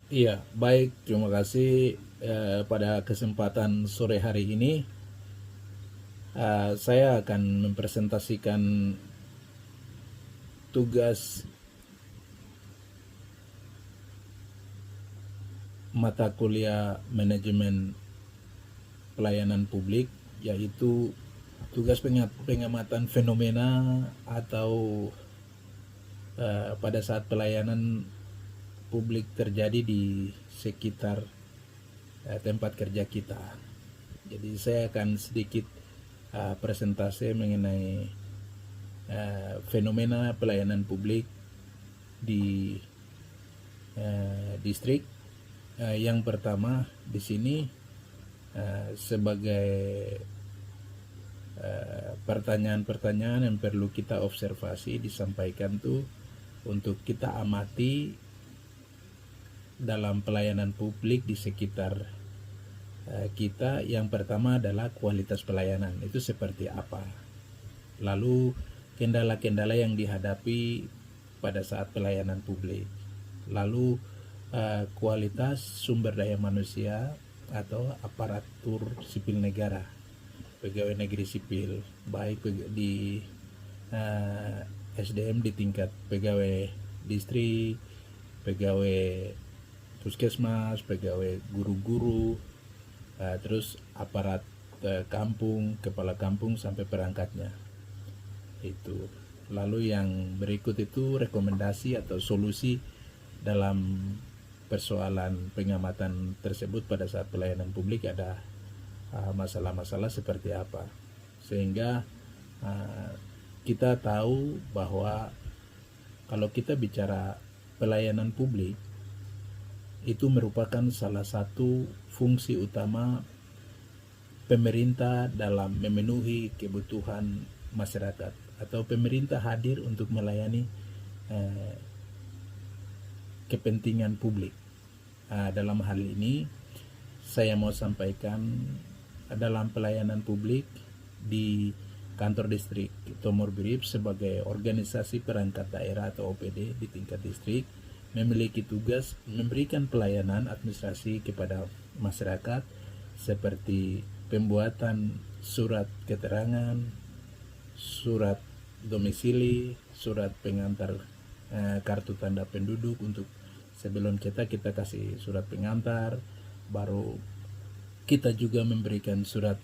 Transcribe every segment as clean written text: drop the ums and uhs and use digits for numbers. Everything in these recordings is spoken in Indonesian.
Iya, baik. Terima kasih. Pada kesempatan sore hari ini, saya akan mempresentasikan tugas mata kuliah manajemen pelayanan publik, yaitu tugas pengamatan fenomena atau pada saat pelayanan publik terjadi di sekitar tempat kerja kita. Jadi saya akan sedikit presentasi mengenai fenomena pelayanan publik di distrik. Yang pertama di sini sebagai pertanyaan-pertanyaan yang perlu kita observasi disampaikan tuh untuk kita amati dalam pelayanan publik di sekitar kita. Yang pertama adalah kualitas pelayanan itu seperti apa, lalu kendala-kendala yang dihadapi pada saat pelayanan publik, lalu kualitas sumber daya manusia atau aparatur sipil negara, pegawai negeri sipil, baik di SDM di tingkat pegawai distrik, pegawai puskesmas, pegawai guru-guru, terus aparat kampung, kepala kampung sampai perangkatnya itu. Lalu yang berikut itu rekomendasi atau solusi dalam persoalan pengamatan tersebut pada saat pelayanan publik. Ada masalah-masalah seperti apa, sehingga kita tahu bahwa kalau kita bicara pelayanan publik itu merupakan salah satu fungsi utama pemerintah dalam memenuhi kebutuhan masyarakat, atau pemerintah hadir untuk melayani kepentingan publik. Dalam hal ini saya mau sampaikan dalam pelayanan publik di kantor distrik Tomor Birip sebagai organisasi perangkat daerah atau OPD di tingkat distrik memiliki tugas memberikan pelayanan administrasi kepada masyarakat seperti pembuatan surat keterangan, surat domisili, surat pengantar kartu tanda penduduk. Untuk sebelum kita kasih surat pengantar, baru kita juga memberikan surat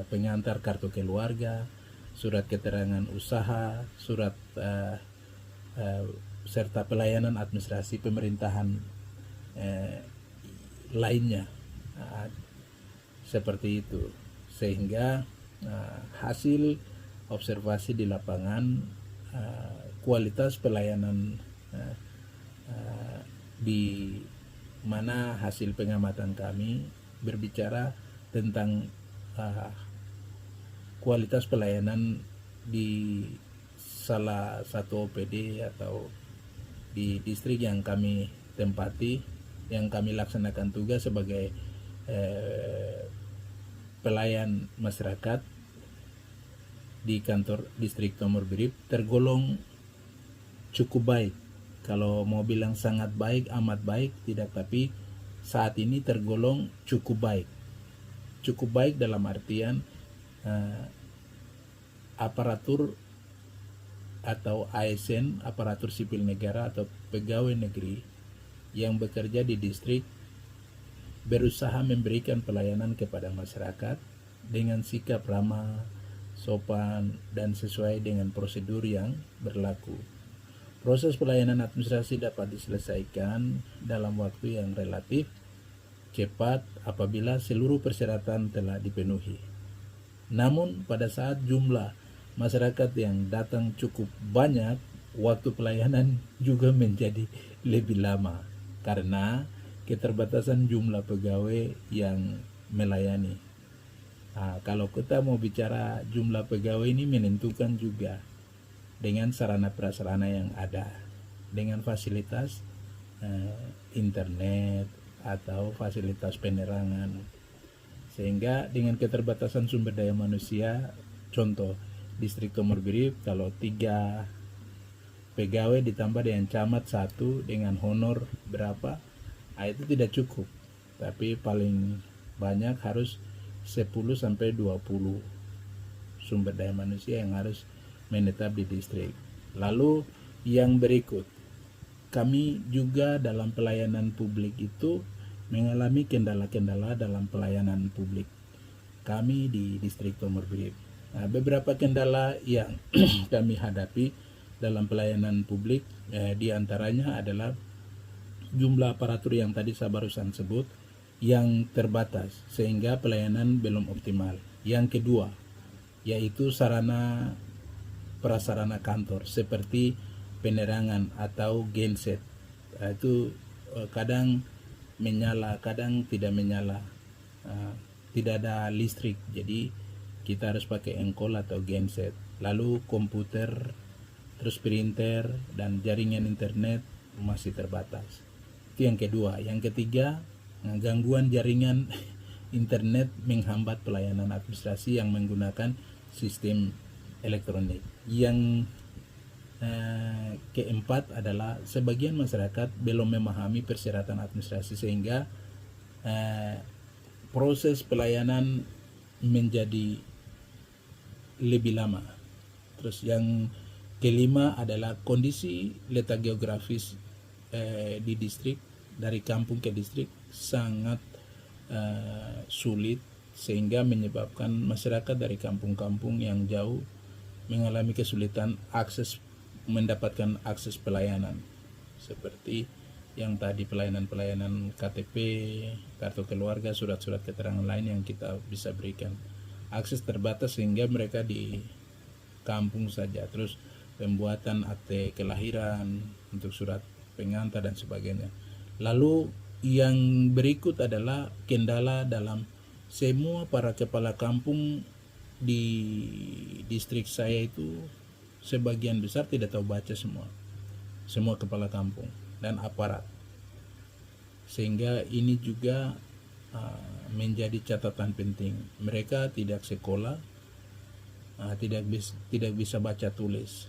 pengantar kartu keluarga, surat keterangan usaha, surat serta pelayanan administrasi pemerintahan lainnya. Seperti itu, sehingga hasil observasi di lapangan, kualitas pelayanan di mana hasil pengamatan kami berbicara tentang kualitas pelayanan di salah satu OPD atau di distrik yang kami tempati, yang kami laksanakan tugas sebagai pelayan masyarakat di kantor distrik Tomor Birip, tergolong cukup baik. Kalau mau bilang sangat baik, amat baik, tidak, tapi saat ini tergolong cukup baik. Cukup baik dalam artian aparatur atau ASN, aparatur sipil negara atau pegawai negeri yang bekerja di distrik berusaha memberikan pelayanan kepada masyarakat dengan sikap ramah, sopan, dan sesuai dengan prosedur yang berlaku. Proses pelayanan administrasi dapat diselesaikan dalam waktu yang relatif cepat apabila seluruh persyaratan telah dipenuhi. Namun pada saat jumlah masyarakat yang datang cukup banyak, waktu pelayanan juga menjadi lebih lama karena keterbatasan jumlah pegawai yang melayani. Kalau kita mau bicara jumlah pegawai ini menentukan juga dengan sarana prasarana yang ada, dengan fasilitas internet atau fasilitas penerangan, sehingga dengan keterbatasan sumber daya manusia, contoh distrik Tomor Birip kalau 3 pegawai ditambah dengan camat 1 dengan honor berapa, Itu tidak cukup, tapi paling banyak harus 10 sampai 20 sumber daya manusia yang harus menetap di distrik. Lalu yang berikut, kami juga dalam pelayanan publik itu mengalami kendala-kendala dalam pelayanan publik kami di distrik Tomor Brip. Beberapa kendala yang kami hadapi dalam pelayanan publik, di antaranya adalah jumlah aparatur yang tadi saya barusan sebut yang terbatas sehingga pelayanan belum optimal. Yang kedua, yaitu sarana prasarana kantor seperti penerangan atau genset. Itu kadang menyala, kadang tidak menyala. Tidak ada listrik, jadi kita harus pakai engkol atau genset. Lalu komputer, terus printer dan jaringan internet masih terbatas. Itu yang kedua. Yang ketiga, gangguan jaringan internet menghambat pelayanan administrasi yang menggunakan sistem elektronik. Yang keempat adalah sebagian masyarakat belum memahami persyaratan administrasi sehingga proses pelayanan menjadi lebih lama. Terus yang kelima adalah kondisi letak geografis di distrik, dari kampung ke distrik sangat sulit sehingga menyebabkan masyarakat dari kampung-kampung yang jauh mengalami kesulitan mendapatkan akses pelayanan seperti yang tadi pelayanan-pelayanan KTP, kartu keluarga, surat-surat keterangan lain yang kita bisa berikan. Akses terbatas sehingga mereka di kampung saja. Terus pembuatan akte kelahiran untuk surat pengantar dan sebagainya. Lalu yang berikut adalah kendala dalam semua para kepala kampung di distrik saya itu sebagian besar tidak tahu baca semua kepala kampung dan aparat, sehingga ini juga menjadi catatan penting. Mereka tidak sekolah, tidak bisa baca tulis,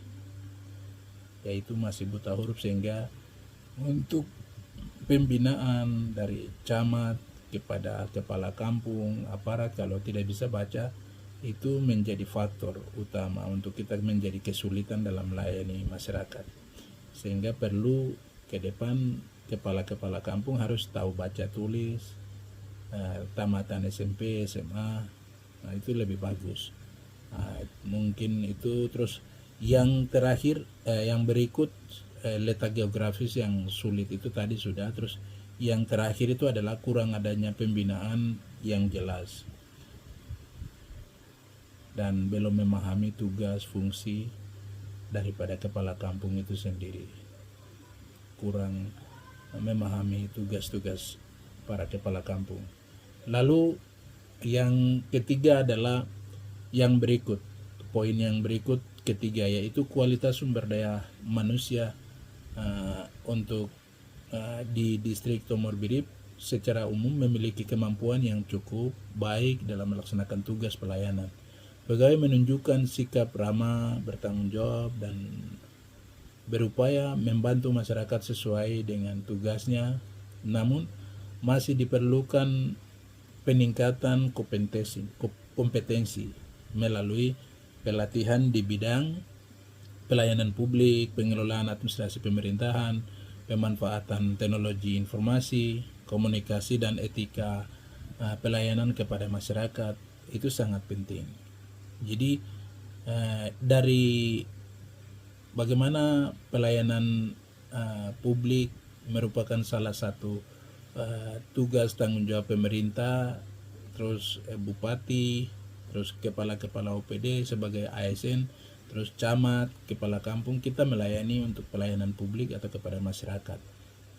yaitu masih buta huruf, sehingga untuk pembinaan dari camat kepada kepala kampung, aparat kalau tidak bisa baca itu menjadi faktor utama untuk kita menjadi kesulitan dalam melayani masyarakat, sehingga perlu ke depan kepala-kepala kampung harus tahu baca tulis, tamatan SMP, SMA, itu lebih bagus. Mungkin itu. Terus yang terakhir, yang berikut, letak geografis yang sulit itu tadi sudah. Terus yang terakhir itu adalah kurang adanya pembinaan yang jelas dan belum memahami tugas fungsi daripada kepala kampung itu sendiri. Kurang memahami tugas-tugas para kepala kampung. Lalu yang ketiga adalah yang berikut, poin yang berikut ketiga, yaitu kualitas sumber daya manusia untuk di distrik Tomor Brip secara umum memiliki kemampuan yang cukup baik dalam melaksanakan tugas pelayanan. Pegawai menunjukkan sikap ramah, bertanggung jawab, dan berupaya membantu masyarakat sesuai dengan tugasnya, namun masih diperlukan peningkatan kompetensi melalui pelatihan di bidang pelayanan publik, pengelolaan administrasi pemerintahan, pemanfaatan teknologi informasi, komunikasi, dan etika pelayanan kepada masyarakat. Itu sangat penting. Jadi dari bagaimana pelayanan publik merupakan salah satu tugas tanggung jawab pemerintah, terus bupati, terus kepala-kepala OPD sebagai ASN, terus camat, kepala kampung, kita melayani untuk pelayanan publik atau kepada masyarakat.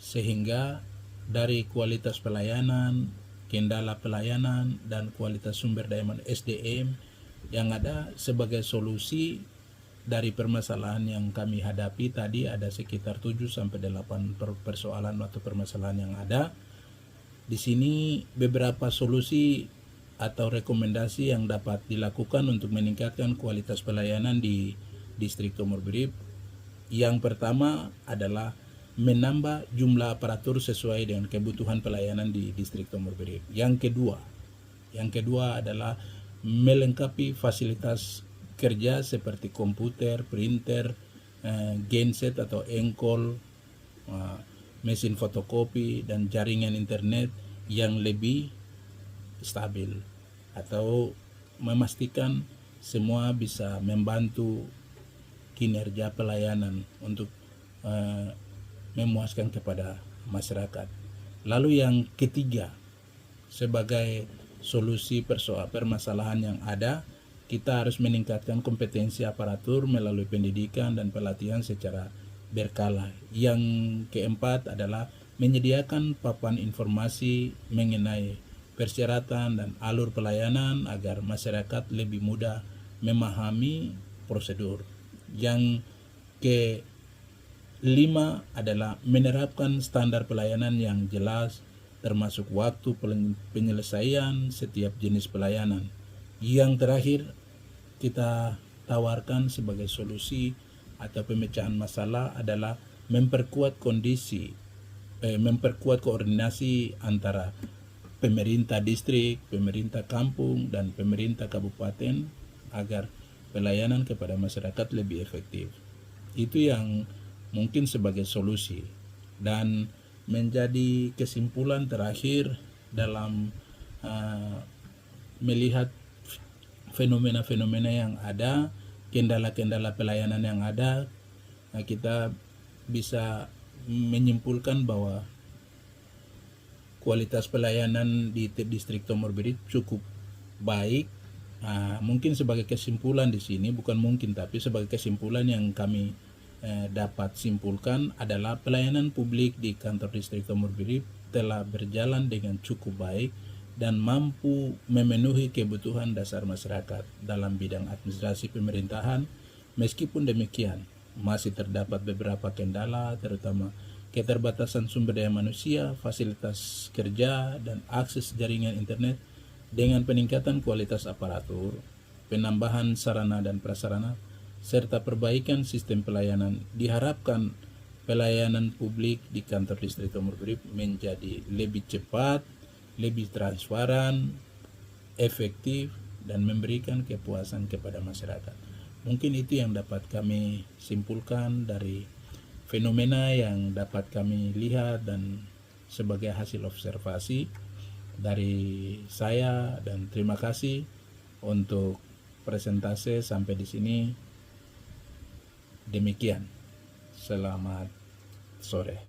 Sehingga dari kualitas pelayanan, kendala pelayanan, dan kualitas sumber daya SDM yang ada sebagai solusi dari permasalahan yang kami hadapi tadi, ada sekitar 7 sampai 8 persoalan atau permasalahan yang ada. Di sini beberapa solusi atau rekomendasi yang dapat dilakukan untuk meningkatkan kualitas pelayanan di distrik Tomor Brip. Yang pertama adalah menambah jumlah aparatur sesuai dengan kebutuhan pelayanan di distrik Tomor Berip. Yang kedua adalah melengkapi fasilitas kerja seperti komputer, printer, genset atau engkol, mesin fotokopi, dan jaringan internet yang lebih stabil, atau memastikan semua bisa membantu kinerja pelayanan untuk memuaskan kepada masyarakat. Lalu yang ketiga, sebagai solusi permasalahan yang ada, kita harus meningkatkan kompetensi aparatur melalui pendidikan dan pelatihan secara berkala. Yang keempat adalah menyediakan papan informasi mengenai persyaratan dan alur pelayanan agar masyarakat lebih mudah memahami prosedur. Yang kelima adalah menerapkan standar pelayanan yang jelas, termasuk waktu penyelesaian setiap jenis pelayanan. Yang terakhir, kita tawarkan sebagai solusi atau pemecahan masalah adalah memperkuat koordinasi antara pemerintah distrik, pemerintah kampung, dan pemerintah kabupaten agar pelayanan kepada masyarakat lebih efektif. Itu yang mungkin sebagai solusi. Dan menjadi kesimpulan terakhir dalam melihat fenomena-fenomena yang ada, kendala-kendala pelayanan yang ada, kita bisa menyimpulkan bahwa kualitas pelayanan di distrik Tomor Berip cukup baik. Mungkin sebagai kesimpulan di sini, bukan mungkin tapi sebagai kesimpulan yang kami dapat simpulkan adalah pelayanan publik di kantor distrik Tomor Berip telah berjalan dengan cukup baik dan mampu memenuhi kebutuhan dasar masyarakat dalam bidang administrasi pemerintahan. Meskipun demikian, masih terdapat beberapa kendala, terutama keterbatasan sumber daya manusia, fasilitas kerja, dan akses jaringan internet. Dengan peningkatan kualitas aparatur, penambahan sarana dan prasarana, serta perbaikan sistem pelayanan, diharapkan pelayanan publik di kantor distrik Tomor Berip menjadi lebih cepat, lebih transparan, efektif, dan memberikan kepuasan kepada masyarakat. Mungkin itu yang dapat kami simpulkan dari fenomena yang dapat kami lihat dan sebagai hasil observasi dari saya, dan terima kasih untuk presentase sampai di sini. Demikian. Selamat sore.